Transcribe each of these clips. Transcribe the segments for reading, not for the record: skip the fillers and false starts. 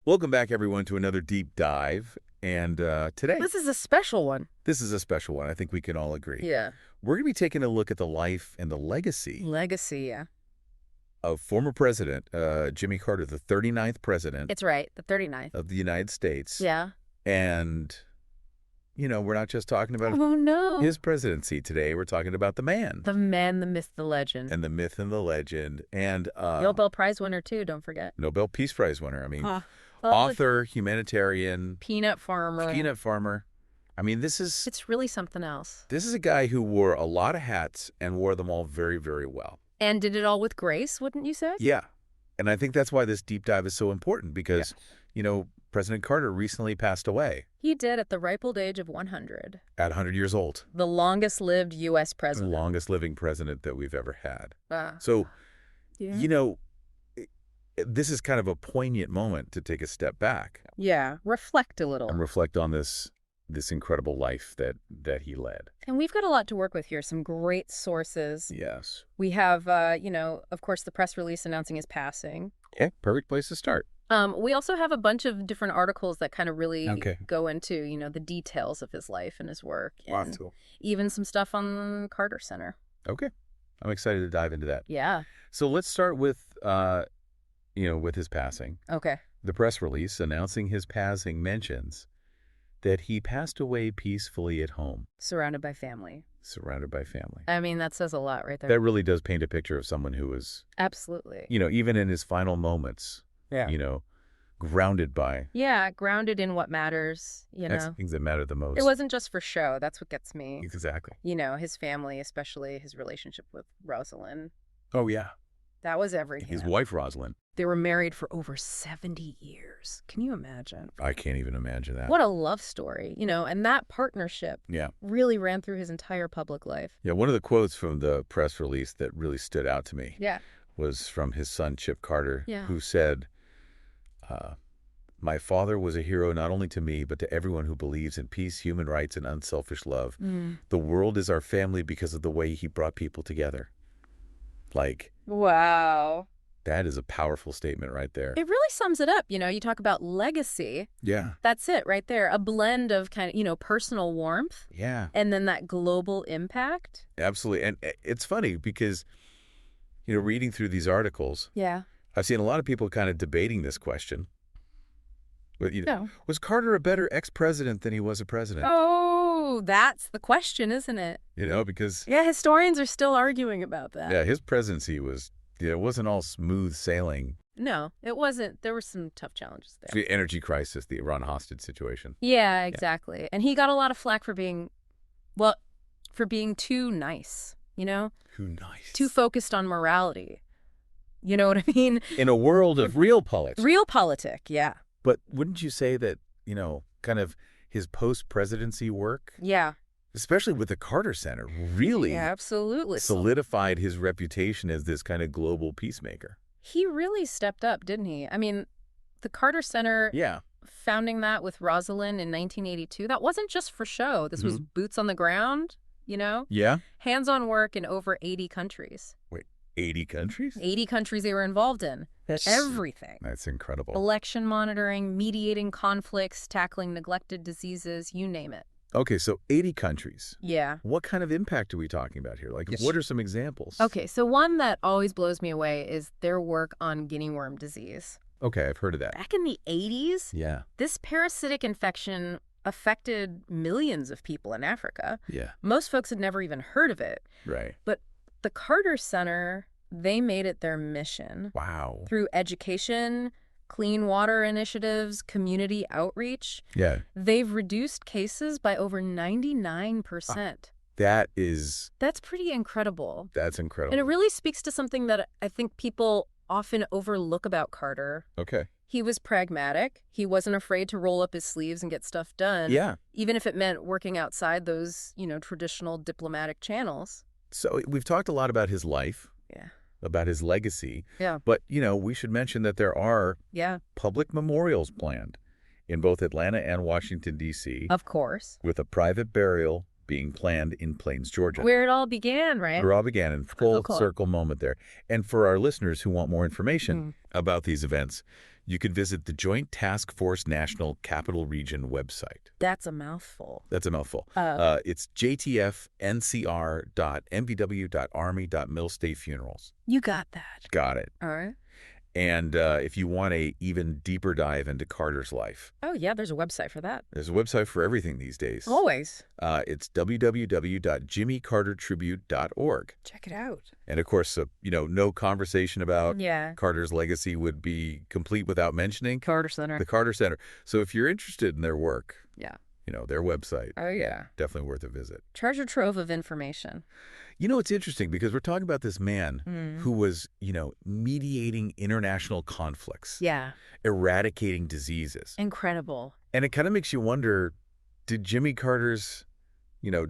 Welcome back, everyone, to another deep dive. And today, This is a special one. this is a special one. I think we can all agree. Yeah. We're going to be taking a look at the life and the legacy Legacy, yeah. of former President Jimmy Carter, the 39th president It's right, the 39th. of the United States. Yeah. And, you know, we're not just talking about Oh, no. his presidency today. We're talking about the man. The man, the myth, the legend. And the myth and the legend. And Nobel Prize winner, too, don't forget. Nobel Peace Prize winner. I mean, Well, author, humanitarian, peanut farmer. peanut farmer. I mean, this is It's really something else. a guy who wore a lot of hats and wore them all very, very well. And did it all with grace, wouldn't you say? Yeah. And I think that's why this deep dive is so important because, you know, President Carter recently passed away He did at the ripe old age of 100. at 100 years old. The longest-lived U.S. The president. longest living president that we've ever had. Ah. So, Yeah. you know, this is kind of a poignant moment to take a step back Yeah, reflect a little. and reflect on this incredible life that he led. And we've got a lot to work with here, some great sources. Yes. We have, of course, the press release announcing his passing. Yeah, perfect place to start. We also have a bunch of different articles that kind of really Okay. go into, the details of his life and his work. Wow, And cool. even some stuff on the Carter Center. Okay. I'm excited to dive into that. Yeah. So let's start with, with his passing. Okay. The press release announcing his passing mentions that he passed away peacefully at home, Surrounded by family. surrounded by family. I mean, that says a lot right there. That really does paint a picture of someone who was, Absolutely. even in his final moments, Yeah. grounded by Yeah, grounded in what matters, things that matter the most. It wasn't just for show. That's what gets me. Exactly. His family, especially his relationship with Rosalind. Oh, yeah. That was everything. His wife, Rosalind. They were married for over 70 years. Can you imagine? I can't even imagine that. What a love story, and that partnership Yeah. really ran through his entire public life. Yeah, one of the quotes from the press release that really stood out to me Yeah. was from his son, Chip Carter, Yeah. who said, my father was a hero not only to me, but to everyone who believes in peace, human rights, and unselfish love. The world is our family because of the way he brought people together. Like, Wow. that is a powerful statement right there. It really sums it up. You talk about legacy. Yeah. That's it right there. A blend of kind of, personal warmth Yeah, and then that global impact. absolutely. And it's funny because, reading through these articles, Yeah. I've seen a lot of people kind of debating this question. But, No. was Carter a better ex-president than he was a president? Oh, that's the question, isn't it? Because Yeah, historians are still arguing about that. yeah, his presidency was, it wasn't all smooth sailing. No, it wasn't. There were some tough challenges there. The energy crisis, the Iran hostage situation. Yeah, exactly. And he got a lot of flack for being too nice, Who nice. too focused on morality. You know what I mean? In a world of real politics. Real politic, yeah. But wouldn't you say that, kind of his post-presidency work, Yeah. especially with the Carter Center, really Yeah, absolutely. solidified his reputation as this kind of global peacemaker? He really stepped up, didn't he? I mean, the Carter Center, Yeah. founding that with Rosalind in 1982, that wasn't just for show. This was boots on the ground, Yeah? hands-on work in over 80 countries. Wait, 80 countries? 80 countries they were involved in. Everything. That's incredible. Election monitoring, mediating conflicts, tackling neglected diseases, you name it. Okay, so 80 countries. Yeah. What kind of impact are we talking about here? Like, what are some examples? Okay, so one that always blows me away is their work on guinea worm disease. Okay, I've heard of that. Back in the 80s, Yeah. this parasitic infection affected millions of people in Africa. Yeah. Most folks had never even heard of it. Right. But the Carter Center, they made it their mission Wow. through education, clean water initiatives, community outreach. Yeah. They've reduced cases by over 99%. That's Pretty incredible. incredible. And it really speaks to something that I think people often overlook about Carter. Okay. He was pragmatic. He wasn't afraid to roll up his sleeves and get stuff done. Yeah. Even if it meant working outside those, traditional diplomatic channels. So we've talked a lot about his life, Yeah. about his legacy. Yeah. But, we should mention that there are Yeah. public memorials planned in both Atlanta and Washington, D.C., Of course. with a private burial being planned in Plains, Georgia. Where it all began, right? Where it all began, in full cool. circle moment there. And for our listeners who want more information about these events, You can visit the Joint Task Force National Capital Region website. That's a mouthful. That's a mouthful. It's jtfncr.mbw.army.mil-state-funerals. You got that. Got it. All right. And if you want a even deeper dive into Carter's life, Oh, yeah, there's a website for that. there's a website for everything these days. Always. It's www.jimmycartertribute.org. Check it out. And of course, no conversation about Yeah. Carter's legacy would be complete without mentioning Carter Center. the Carter Center. So if you're interested in their work, Yeah. their website, Oh, yeah. definitely worth a visit. Treasure trove of information. It's interesting because we're talking about this man who was, mediating international conflicts, Yeah. eradicating diseases. Incredible. And it kind of makes you wonder, did Jimmy Carter's,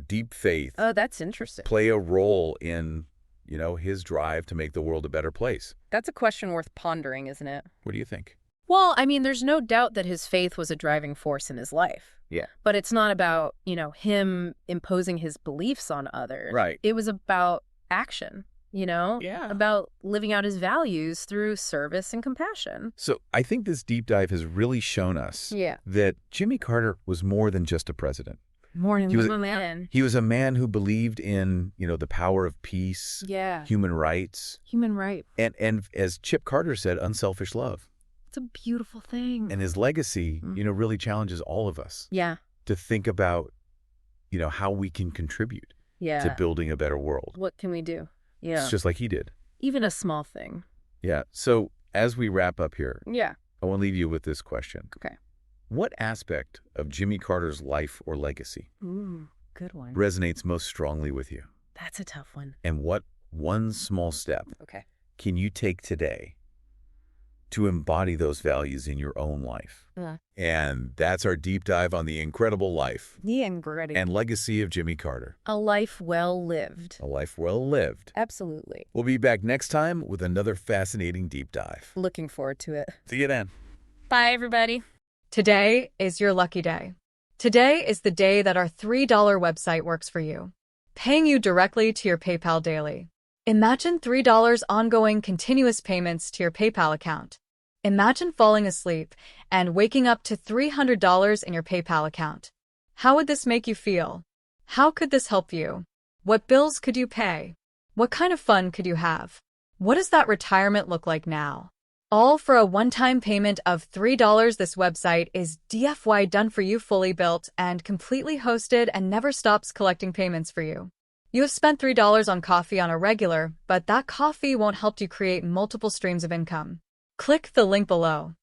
deep faith Oh, that's interesting. play a role in, his drive to make the world a better place? That's a question worth pondering, isn't it? What do you think? Well, I mean, there's no doubt that his faith was a driving force in his life. Yeah. But it's not about, him imposing his beliefs on others. Right. It was about action, Yeah. about living out his values through service and compassion. So I think this deep dive has really shown us Yeah. that Jimmy Carter was more than just a president. Morning, He was a man. He was a man who believed in, the power of peace, Yeah. human rights, Human right. and as Chip Carter said, unselfish love. It's a beautiful thing. And his legacy, really challenges all of us Yeah. to think about, how we can contribute Yeah. to building a better world. What can we do? Yeah. It's just like he did. Even a small thing. Yeah. So as we wrap up here, Yeah. I want to leave you with this question. Okay. What aspect of Jimmy Carter's life or legacy Ooh, good one. resonates most strongly with you? That's a tough one. And what one small step Okay. can you take today to embody those values in your own life? And that's our deep dive on the incredible life and legacy of Jimmy Carter. A life well lived. A life well lived. Absolutely. We'll be back next time with another fascinating deep dive. Looking forward to it. See you then. Bye, everybody. Today is your lucky day. Today is the day that our $3 website works for you, paying you directly to your PayPal daily. Imagine $3 ongoing continuous payments to your PayPal account. Imagine falling asleep and waking up to $300 in your PayPal account. How would this make you feel? How could this help you? What bills could you pay? What kind of fun could you have? What does that retirement look like now? All for a one-time payment of $3. This website is DFY done for you, fully built and completely hosted, and never stops collecting payments for you. You have spent $3 on coffee on a regular, but that coffee won't help you create multiple streams of income. Click the link below.